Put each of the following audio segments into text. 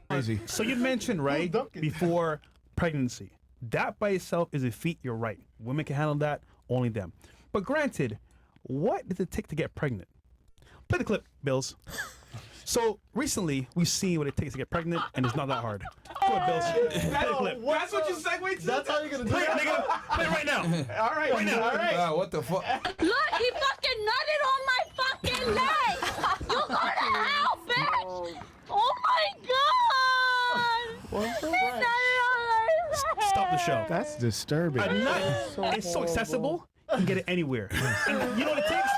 Crazy. So you mentioned, right, before pregnancy. That by itself is a feat, you're right. Women can handle that, only them. But granted, what does it take to get pregnant? Play the clip, Bills. So recently, we've seen what it takes to get pregnant, and it's not that hard. Go ahead, Bills. Play the clip. That's what you segue to? That's how you're gonna do Play it, it, nigga. Play it right now. All right, Right now. all right. What the fuck? Look, he fucking nutted on my fucking leg. You go to hell, bitch. Oh my god. He nutted on my leg. Stop the show. That's disturbing. A nut is so accessible, you can get it anywhere. And you know what it takes?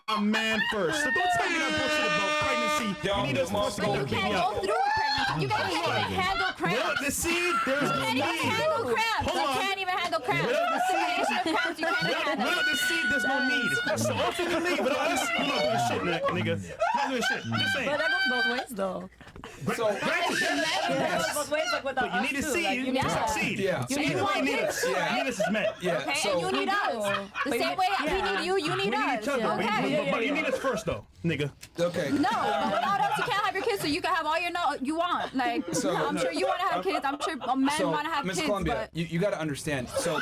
A man first. So don't tell me that bullshit about pregnancy. You need us to But you can't go through a pregnancy. You guys can't even handle cramps. Without the seed, there's no You can't even need. handle cramps. Hold You on. can't even handle cramps. Without the The situation of cramps, you can't even handle. Without the seed, there's no need. That's all you can leave. Without us, you're not doing shit, nigga. Not doing shit. Just saying. But that goes both ways, though. So, That goes both ways, like with But you need a seed to succeed. Yeah. So either way, you need us. Yeah. You need us as men. yeah. Okay, So, and you need us. The same way we need you, you need We need us. each other. Okay. But you need us first, though, nigga. okay. No, but without us, you can't have your kids, so you can have all your you want. Like, So- I'm sure you want to have kids. I'm sure men So, want to have Miss kids, Columbia, but you got to understand. So,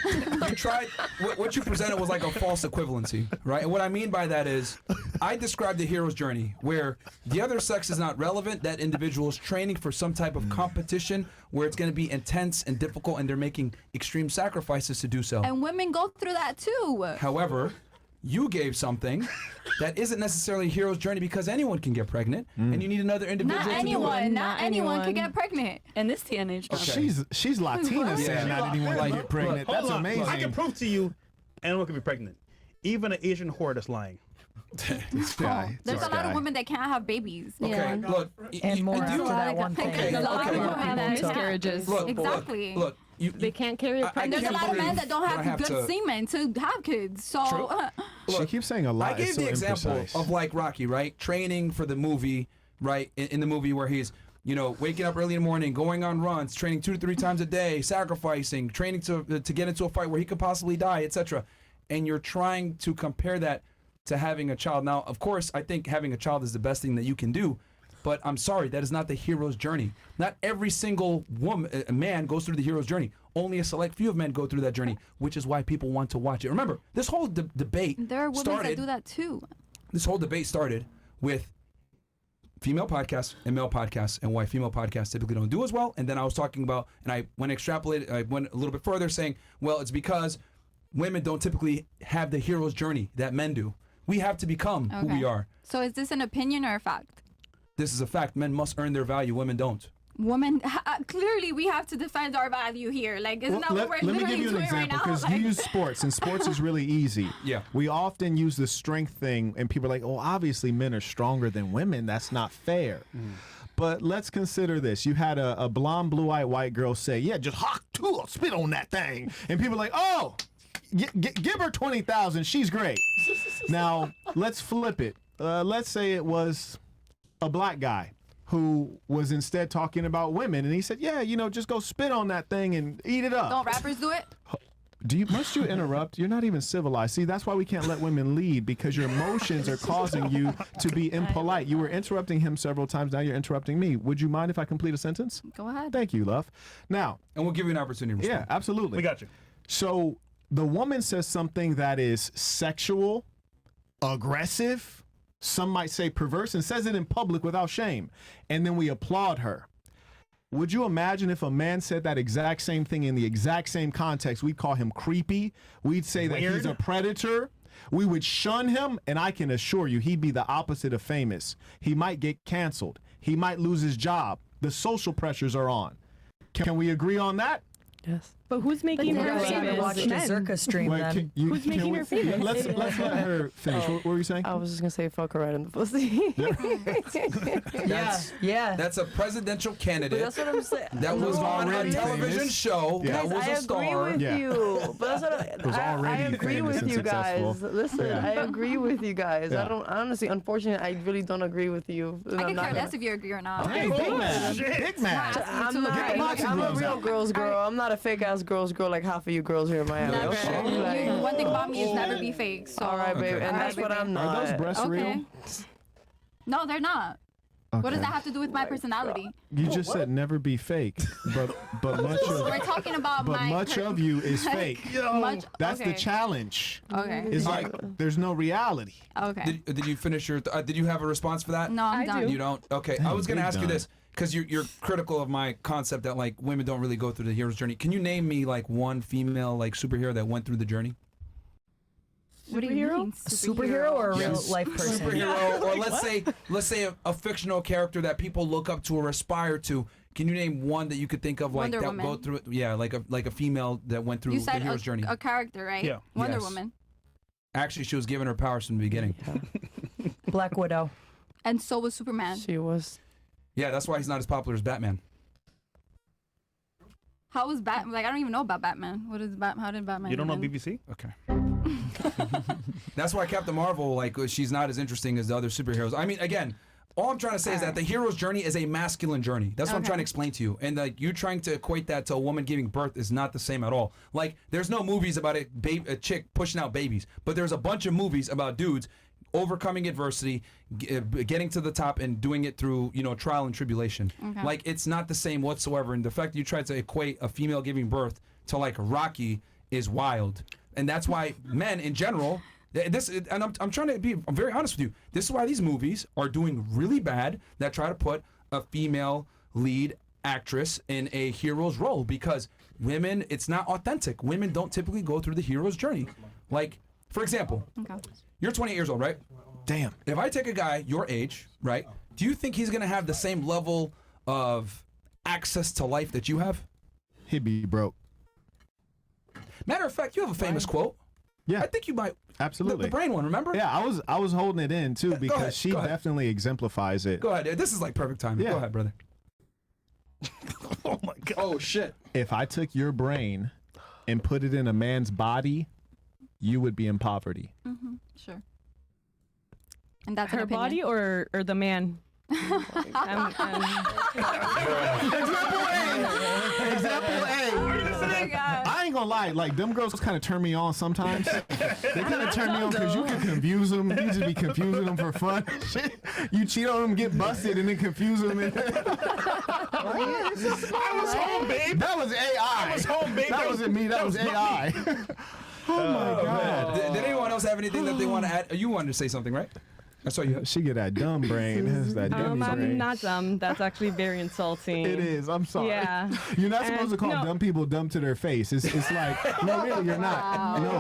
you tried. What you presented was like a false equivalency, right? And what I mean by that is, I described the hero's journey where the other sex is not relevant. That individual is training for some type of competition where it's going to be intense and difficult, and they're making extreme sacrifices to do so. and women go through that too. However, you gave something that isn't necessarily a hero's journey because anyone can get pregnant, and you need another individual Not to anyone. do it. Not anyone can get pregnant. In this day and age. Okay. She's Latina saying Yeah. not anyone can get pregnant. That's Hold on. amazing. I can prove to you anyone can be pregnant. Even an Asian whore that's lying. This guy. There's this a lot guy. of women that can't have babies. Okay, Yeah. look. And more do after you- that one thing. Okay, There's a lot okay. of women People that miscarriages. Look, Exactly. Look, you, They can't carry a I And there's a can't lot of men believe that don't that I have have good to- semen to have kids. So She keeps saying a lot. I gave It's so the example imprecise. of like Rocky, right? Training for the movie, right? In the movie where he's, waking up early in the morning, going on runs, training 2 to 3 times a day, sacrificing, training to get into a fight where he could possibly die, etc. And you're trying to compare that to having a child. Now, of course, I think having a child is the best thing that you can do. But I'm sorry, that is not the hero's journey. Not every single man goes through the hero's journey. Only a select few of men go through that journey, which is why people want to watch it. Remember, this whole debate there are women started. that do that too. This whole debate started with female podcasts and male podcasts, and why female podcasts typically don't do as well. And then I was talking about, and I went a little bit further, saying, well, it's because women don't typically have the hero's journey that men do. We have to become who we are. So is this an opinion or a fact? This is a fact. Men must earn their value. Women don't. Women, clearly we have to defend our value here. Like, isn't that what we're let me literally give you an doing right example now? because Like, you use sports and sports is really easy. Yeah. We often use the strength thing and people are like, oh, obviously men are stronger than women. That's not fair. But let's consider this. You had a blonde, blue-eyed white girl say, yeah, just hawk tool, spit on that thing. And people are like, oh, give her 20,000. She's great. Now, let's flip it. Let's say it was a black guy who was instead talking about women, and he said, yeah, just go spit on that thing and eat it up. don't rappers do it? Must you interrupt? You're not even civilized. See, that's why we can't let women lead, because your emotions are causing you to be impolite. You were interrupting him several times. Now you're interrupting me. Would you mind if I complete a sentence? Go ahead. Thank you, love. Now, And we'll give you an opportunity to yeah, respond. absolutely. We got you. So the woman says something that is sexual, aggressive, some might say perverse, and says it in public without shame. And then we applaud her. Would you imagine if a man said that exact same thing in the exact same context? We'd call him creepy. We'd say that he's a predator. We would shun him, and I can assure you he'd be the opposite of famous. He might get canceled. He might lose his job. The social pressures are on. Can we agree on that? Yes. But who's making But her they're famous? famous. Watch the Zirka stream Wait, then. Who's making her famous? Let's let her finish. What were you saying? I was just gonna say fuck her right in the pussy. yeah. That's a presidential candidate. But that's what I'm saying. That was on a already television famous. show. Yeah. That Guys, was I a agree star. with Yeah. you. But that's what was I already agree famous with and you guys. successful. Listen, Yeah. I agree with you guys. Yeah. honestly, unfortunately, I really don't agree with you. I can care less if you agree or not. Hey, big man. Big man. I'm Get the not. boxing I'm a gloves real out. girl's girl. I'm not a fake ass us girls grow like half of you girls here in Miami. Never. Okay? Like, One thing about me is never be fake. So. all right, baby, and that's what I'm not. Are those breasts Okay. real? No, they're not. What does Okay. that have to do with my personality? You just said never be fake, but much We're of talking about but my. much of you is fake. Much, That's okay. the challenge. Okay. It's like there's no reality. Okay. Did you finish your? Did you have a response for that? No, I'm done. You don't. Okay. I was gonna big ask you done. this because you're critical of my concept that like women don't really go through the hero's journey. Can you name me like one female like superhero that went through the journey? What do you mean? Superhero or a real Yes. life person? Superhero, or let's say a fictional character that people look up to or aspire to. Can you name one that you could think of like Wonder that Woman. go through it? Yeah, like a female that went through You the said hero's journey. a character, right? Yeah. Wonder Yes. Woman. Actually, she was given her powers from the beginning. Black Widow. And so was Superman. She was. Yeah, that's why he's not as popular as Batman. How was Batman? Like, I don't even know about Batman. What is Batman? How did Batman? You don't know even- BBC? Okay. That's why Captain Marvel, like, she's not as interesting as the other superheroes. I mean, again, all I'm trying to say is that the hero's journey is a masculine journey. That's what I'm Okay. trying to explain to you. And like you trying to equate that to a woman giving birth is not the same at all. Like, there's no movies about a chick pushing out babies, but there's a bunch of movies about dudes overcoming adversity, getting to the top, and doing it through trial and tribulation. Okay. Like, it's not the same whatsoever. And the fact that you tried to equate a female giving birth to like Rocky is wild. And that's why men in general, I'm trying to I'm very honest with you. This is why these movies are doing really bad that try to put a female lead actress in a hero's role, because women, it's not authentic. Women don't typically go through the hero's journey. Like, for example, Okay. you're 28 years old, right? Damn. If I take a guy your age, right, do you think he's going to have the same level of access to life that you have? He'd be broke. Matter of fact, you have a famous quote. Yeah. I think you might. Absolutely. The brain one, remember? Yeah, I was holding it in too because ahead, she go ahead. definitely exemplifies it. Go ahead. This is like perfect timing. Yeah. Go ahead, brother. Oh my God. Oh, shit. If I took your brain and put it in a man's body, you would be in poverty. Sure. And that's an Her opinion. body or the man? Example A. Oh my God. I ain't gonna lie, like them girls kind of turn me on sometimes. They kind of turn me on because you can confuse them. You just be confusing them for fun. Shit. You cheat on them, get busted, and then confuse them. I was home, babe. That was AI. I was home, babe. That wasn't me. That was AI. Oh my God. Did anyone else have anything that they want to add? You wanted to say something, right? I saw you. She get that dumb brain. That's that dumb brain. I'm not dumb. That's actually very insulting. It is. I'm sorry. Yeah. You're not supposed to call no. dumb people dumb to their face. It's like, no, really, you're not. No,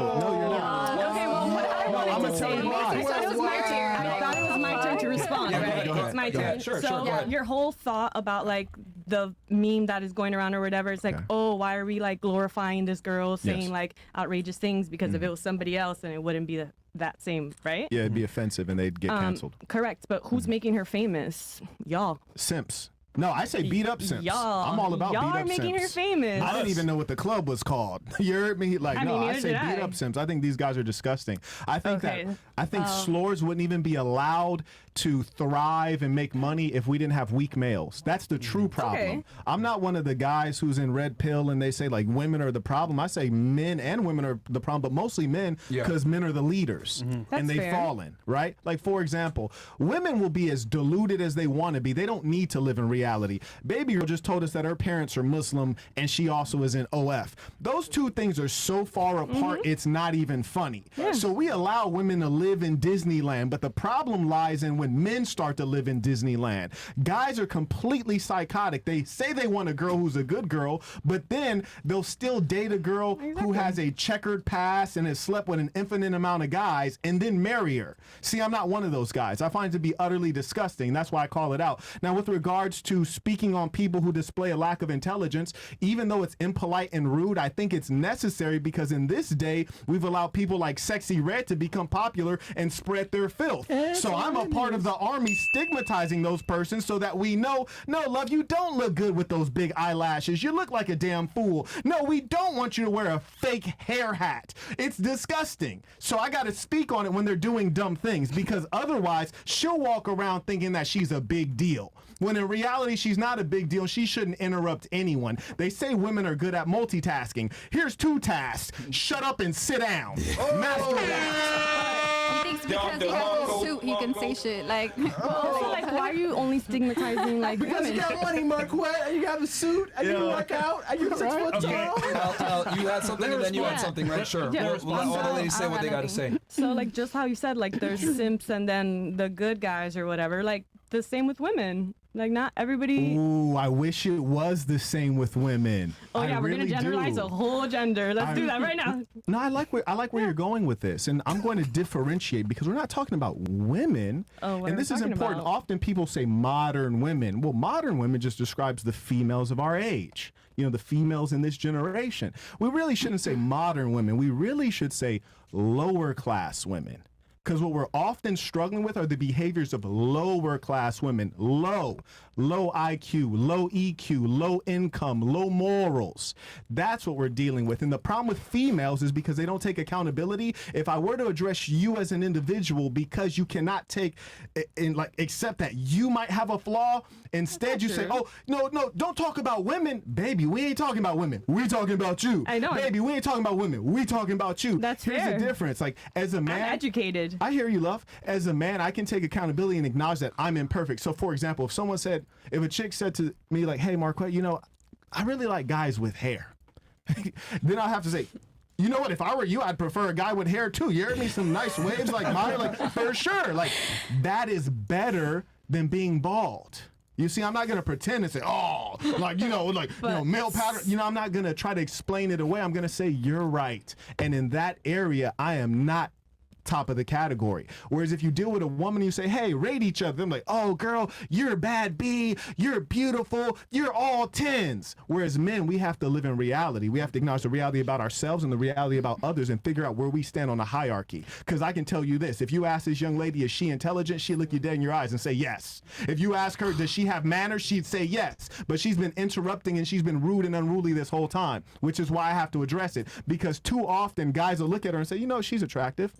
you're not. Okay, well, what I No, wanted I'ma to tell say, you why. I thought it was my turn. I thought it was my turn to respond, Yeah, right? go ahead. It's my Go ahead. turn. Sure, so go ahead. your whole thought about like the meme that is going around or whatever, it's like, Okay. oh, why are we like glorifying this girl saying Yes. like outrageous things? Because if it was somebody else, then it wouldn't be that same, right? Yeah, it'd be offensive and they'd get canceled. Correct. But who's making her famous? Y'all. Simps. No, I say beat up simps. Y'all. I'm all about Y'all beat are up making simps. her famous. I didn't even know what the club was called. You heard me? Like, I no, mean, I neither say did beat I. up simps. I think these guys are disgusting. I think Okay. slores wouldn't even be allowed to thrive and make money if we didn't have weak males. That's the true problem. Okay. I'm not one of the guys who's in red pill and they say like women are the problem. I say men and women are the problem, but mostly men Yeah. because men are the leaders That's and they've fair. fallen, right? Like, for example, women will be as deluded as they want to be. They don't need to live in reality. Baby girl just told us that her parents are Muslim and she also is in OF. Those two things are so far apart, it's not even funny. So we allow women to live in Disneyland, but the problem lies in when men start to live in Disneyland. Guys are completely psychotic. They say they want a girl who's a good girl, but then they'll still date a girl who has a checkered past and has slept with an infinite amount of guys and then marry her. See, I'm not one of those guys. I find it to be utterly disgusting. That's why I call it out. Now, with regards to speaking on people who display a lack of intelligence, even though it's impolite and rude, I think it's necessary because in this day, we've allowed people like Sexy Red to become popular and spread their filth. So I'm a part of the army stigmatizing those persons so that we know, no, love, you don't look good with those big eyelashes. You look like a damn fool. No, we don't want you to wear a fake hair hat. It's disgusting. So I got to speak on it when they're doing dumb things because otherwise she'll walk around thinking that she's a big deal. when in reality she's not a big deal. She shouldn't interrupt anyone. They say women are good at multitasking. Here's 2 tasks. Shut up and sit down. Master that. He thinks because he has a suit, he can say shit. Like, Also, like, why are you only stigmatizing like women? money, Marquette. You have a suit. And you work out. And you're 6 foot tall. You had something and then you had something, right? Sure. Yeah. We'll let all the ladies say what they got to say. So like just how you said, like there's simps and then the good guys or whatever. Like the same with women. Like not everybody. Ooh, I wish it was the same with women. Oh yeah, I we're really gonna generalize do. a whole gender. Let's do that right now. No, I like where you're going with this, and I'm going to differentiate because we're not talking about women. Oh, what are and we this is talking important. about? Often people say modern women. Well, modern women just describes the females of our age. You know, the females in this generation. We really shouldn't say modern women. We really should say lower class women. Because what we're often struggling with are the behaviors of lower class women. Low IQ, low EQ, low income, low morals. That's what we're dealing with. And the problem with females is because they don't take accountability. If I were to address you as an individual because you cannot take and like accept that you might have a flaw, instead you say, oh, no, don't talk about women. Baby, we ain't talking about women. We talking about you. I know. Baby, we ain't talking about women. We talking about you. That's Here's fair. the difference. Like, as a man, I'm educated. I hear you, love. As a man, I can take accountability and acknowledge that I'm imperfect. So, for example, if a chick said to me, like, hey, Marquette, you know, I really like guys with hair. Then I'll have to say, you know what? If I were you, I'd prefer a guy with hair too. You heard me? Some nice waves like mine, like, for sure. Like, that is better than being bald. You see, I'm not going to pretend and say, oh, like, you know, male pattern. You know, I'm not going to try to explain it away. I'm going to say, you're right. And in that area, I am not top of the category. Whereas if you deal with a woman, you say, hey, rate each other. I'm like, oh, girl, you're a bad B. You're beautiful. You're all 10s. Whereas men, we have to live in reality. We have to acknowledge the reality about ourselves and the reality about others and figure out where we stand on the hierarchy. Because I can tell you this, if you ask this young lady, is she intelligent? She'd look you dead in your eyes and say yes. If you ask her, does she have manners? She'd say yes. But she's been interrupting and she's been rude and unruly this whole time, which is why I have to address it. Because too often guys will look at her and say, you know, she's attractive.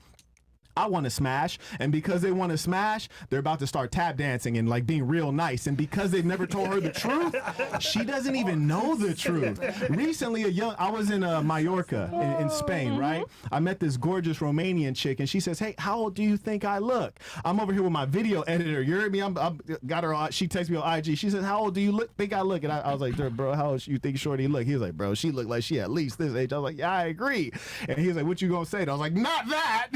I want to smash, and because they want to smash, they're about to start tap dancing and like being real nice. And because they've never told her the truth, she doesn't even know the truth. Recently, I was in Mallorca in Spain, right? I met this gorgeous Romanian chick, and she says, "Hey, how old do you think I look?" I'm over here with my video editor. You heard me? I'm got her. She texts me on IG. She says, "How old do you think I look?" And I was like, "Bro, how old you think Shorty look?" He was like, "Bro, she looked like she at least this age." I was like, "Yeah, I agree." And he was like, "What you gonna say?" And I was like, "Not that."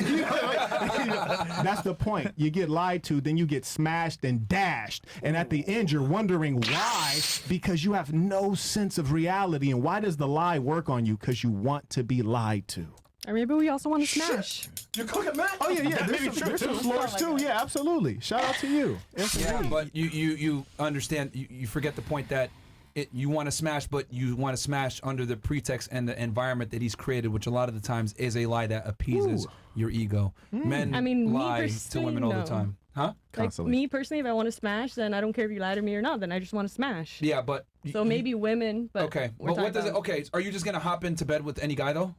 That's the point. You get lied to, then you get smashed and dashed. And at the end, you're wondering why, because you have no sense of reality. And why does the lie work on you? Because you want to be lied to. Or maybe we also want to smash. You're cooking, man. Oh, yeah. There's some floors, too. Yeah, absolutely. Shout out to you. Yes, Yeah, indeed. but you understand, you forget the point that you want to smash, but you want to smash under the pretext and the environment that he's created, which a lot of the times is a lie that appeases your ego. Men I mean, me lie to personally, women all the no. time. Huh? Like Constantly. me personally, if I want to smash, then I don't care if you lie to me or not. Then I just want to smash. Yeah, but... So maybe women, but Okay, we're but what talking does it... about- Okay, are you just going to hop into bed with any guy, though?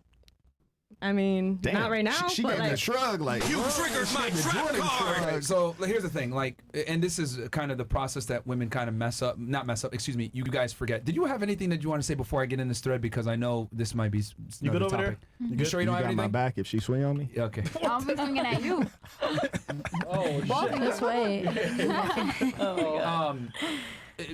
I mean, Damn, not right now. She but gave me a like, shrug, like, you triggered my trap card. So here's the thing, like, and this is kind of the process that women kind of excuse me, you guys forget. Did you have anything that you want to say before I get in this thread? Because I know this might be You good another over there? topic. You sure you don't You have got my anything? back if she swing on me? Yeah, okay. I'll be swinging at you. Walking this way.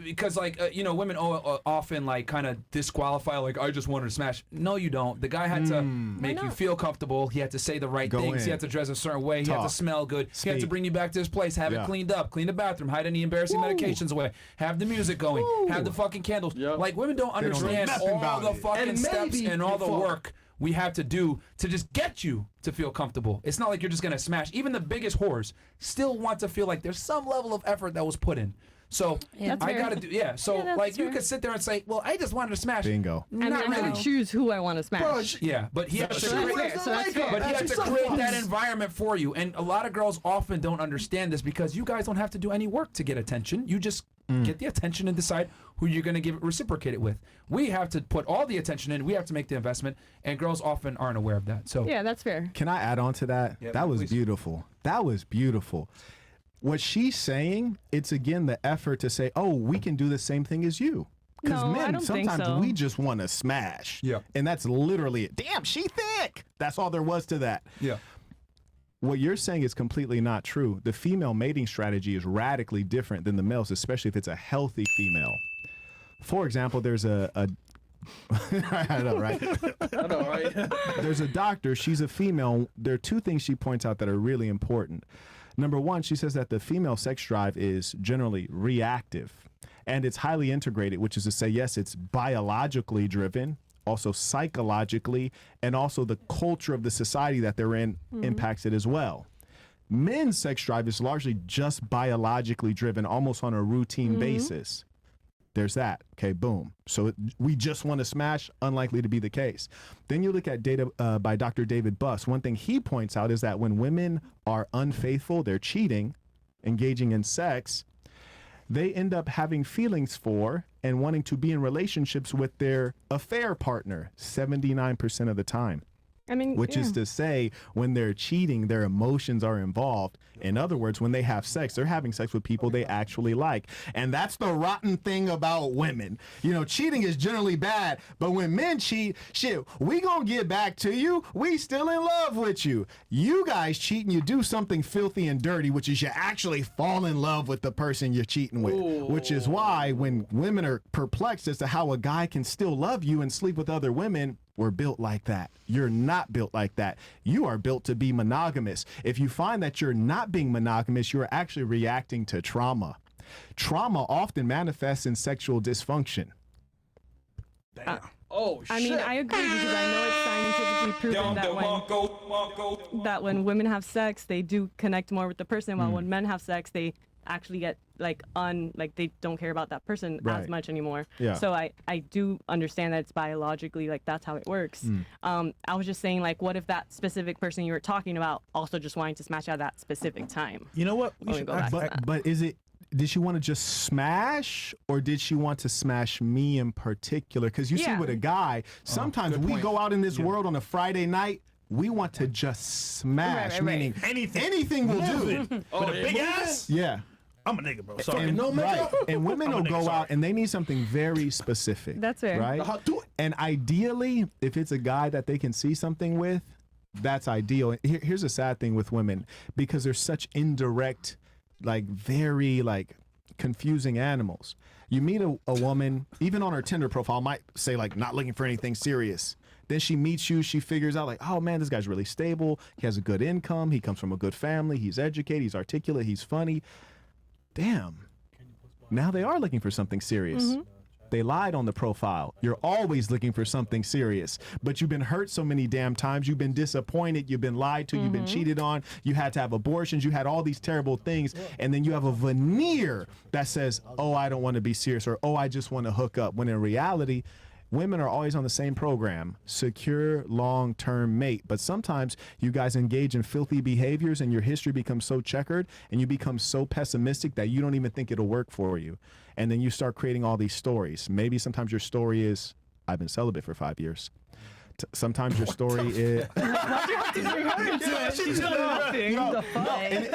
Because like women often like kind of disqualify, like, I just wanted to smash. No, you don't. The guy had to make you feel comfortable. He had to say the right Go things. in. He had to dress a certain way. He had to Talk. smell good. He had to Speak. bring you back to his place, have it cleaned up, clean the bathroom, hide any embarrassing medications away, have the music going, have the fucking candles. Like, women don't don't know understand nothing all about the it. fucking And steps maybe and all the you fall. work we have to do to just get you to feel comfortable. It's not like you're just gonna smash. Even the biggest whores still want to feel like there's some level of effort that was put in. So That's I fair. gotta do So Yeah, that's like you fair. could sit there and say, well, I just wanted to smash. Bingo. I mean, Not I'm really. gonna choose who I want to smash. Yeah, but he had to So that's create, fair. So that's fair. but he had to create that environment for you. And a lot of girls often don't understand this because you guys don't have to do any work to get attention. You just get the attention and decide who you're going to reciprocate it with. We have to put all the attention in. We have to make the investment, and girls often aren't aware of that. So Yeah, that's fair. Can I add on to that? Yeah, That was please. beautiful. That was beautiful. What she's saying, it's again the effort to say, oh, we can do the same thing as you. Because No, I men, don't think sometimes so. we just want to smash. Yeah. And that's literally it. Damn, she thick. That's all there was to that. Yeah. What you're saying is completely not true. The female mating strategy is radically different than the male's, especially if it's a healthy female. For example, there's a I know, right? I know, right? There's a doctor, she's a female. There are two things she points out that are really important. Number one, she says that the female sex drive is generally reactive and it's highly integrated, which is to say, yes, it's biologically driven, also psychologically, and also the culture of the society that they're in impacts it as well. Men's sex drive is largely just biologically driven, almost on a routine basis. There's that. Okay, boom. So we just want to smash, unlikely to be the case. Then you look at data by Dr. David Buss. One thing he points out is that when women are unfaithful, they're cheating, engaging in sex, they end up having feelings for and wanting to be in relationships with their affair partner 79% of the time. I mean, Which is to say, when they're cheating, their emotions are involved. In other words, when they have sex, they're having sex with people they actually like. And that's the rotten thing about women. You know, cheating is generally bad, but when men cheat, shit, we gonna get back to you. We still in love with you. You guys cheat and you do something filthy and dirty, which is you actually fall in love with the person you're cheating with. Which is why when women are perplexed as to how a guy can still love you and sleep with other women, we're built like that. You're not built like that. You are built to be monogamous. If you find that you're not being monogamous, you're actually reacting to trauma. Trauma often manifests in sexual dysfunction. Oh, shit. I mean, I agree because I know it's scientifically proven that when women have sex, they do connect more with the person, while when men have sex, they actually get like they don't care about that person Right. as much anymore. Yeah. So I do understand that it's biologically like that's how it works. I was just saying, like, what if that specific person you were talking about also just wanting to smash at that specific time? You know what? We Let me should go back ask to that. that. But is it, did she want to just smash or did she want to smash me in particular? Because you see Yeah. with a guy, sometimes good we point. go out in this world on a Friday night, we want to just smash, Right, right, meaning Anything. anything will do. With a big ass? Yeah. I'm a nigga, bro. Sorry. And, right. And women I'm a will nigga, go sorry. out and they need something very specific. That's fair. Right? Do it. And ideally, if it's a guy that they can see something with, that's ideal. Here's a sad thing with women, because they're such indirect, like very like confusing animals. You meet a woman, even on her Tinder profile, might say like not looking for anything serious. Then she meets you, she figures out like, oh man, this guy's really stable. He has a good income. He comes from a good family. He's educated. He's articulate. He's funny. Damn. Now they are looking for something serious. They lied on the profile. You're always looking for something serious, but you've been hurt so many damn times. You've been disappointed. You've been lied to. You've been cheated on. You had to have abortions. You had all these terrible things. And then you have a veneer that says, oh, I don't want to be serious, or, oh, I just want to hook up. When in reality, women are always on the same program, secure long-term mate. But sometimes you guys engage in filthy behaviors and your history becomes so checkered and you become so pessimistic that you don't even think it'll work for you. And then you start creating all these stories. Maybe sometimes your story is, I've been celibate for 5 years. Sometimes your story is... And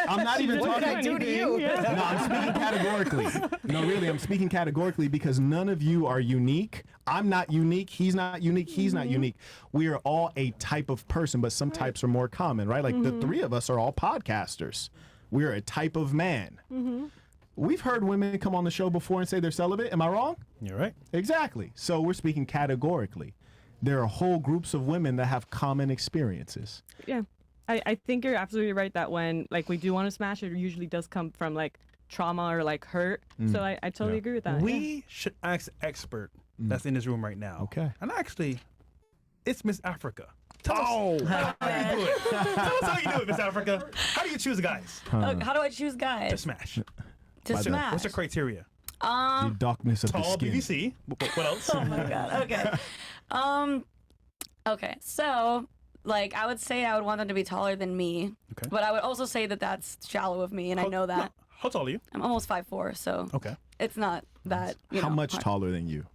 I'm not even What did talking... I do to you? No, I'm speaking categorically. No, really, I'm speaking categorically because none of you are unique. I'm not unique. He's not unique. He's not unique. We are all a type of person, but some types are more common, right? Like the three of us are all podcasters. We are a type of man. We've heard women come on the show before and say they're celibate. Am I wrong? You're right. Exactly. So we're speaking categorically. There are whole groups of women that have common experiences. Yeah. I think you're absolutely right that when like we do want to smash, it usually does come from like trauma or like hurt. So I totally agree with that. We should ask the expert that's in this room right now. Okay. And actually, it's Miss Africa. Tell us how you do it. Tell us how you do it, Miss Africa. How do you choose guys How do I choose to guys smash? to smash? What's the criteria? The darkness of the Tall, skin. BBC. What else? Oh my god. Okay. Okay. So, like, I would say I would want them to be taller than me. Okay. But I would also say that that's shallow of me, and I know that. No, how tall are you? I'm almost 5'4", so Okay. it's not that. You How know, much hard. taller than you?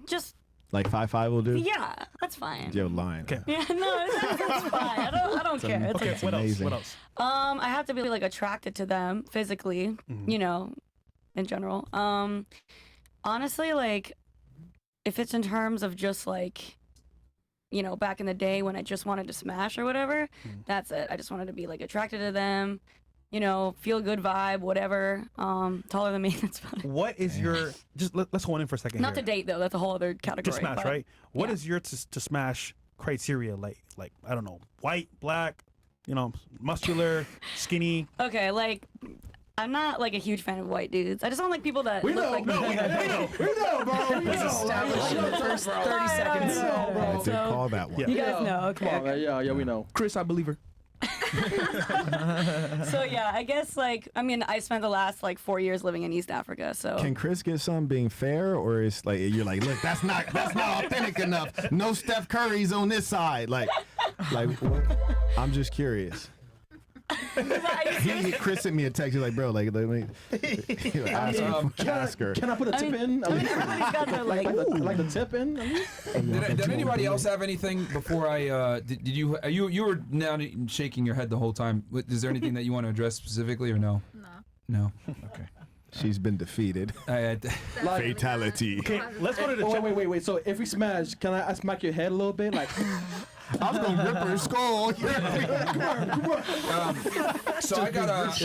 Just Like 5'5" will do? Yeah, that's fine. You're lying. Okay. Yeah, no, that's fine. I don't care. It's Okay, okay. what else? amazing. What else? I have to be like attracted to them physically, you know, in general. Honestly, like, if it's in terms of just like, you know, back in the day when I just wanted to smash or whatever, that's it. I just wanted to be like attracted to them, you know, feel good vibe, whatever. Taller than me, that's fine. What is your let's hold in for a second Not here. to date though. That's a whole other category. To smash, but- right? What yeah. is your to smash criteria? Like I don't know, white, black, you know, muscular, skinny. Okay, like, I'm not like a huge fan of white dudes. I just don't like people that look like me. We know, bro. We know. Established in the first 30 seconds. I did call that one. Yeah. You guys know, okay. Come on, man. Yeah, we know. Chris, I believe her. So yeah, I guess like, I mean, I spent the last like 4 years living in East Africa, so. Can Chris get some being fair, or is like you're like, look, that's not authentic enough. No Steph Curry's on this side. Like what? I'm just curious. Chris sent me a text. He's like, bro, like let me ask her. Can I put a tip in? Everybody's got their like, Like the tip in? Did anybody else have anything before I? Did you? You were now shaking your head the whole time. Is there anything that you want to address specifically or no? No. Okay. She's been defeated. Fatality. Okay, let's go to the. Wait. So if we smash, can I smack your head a little bit? Like, I was gonna rip her skull. So I got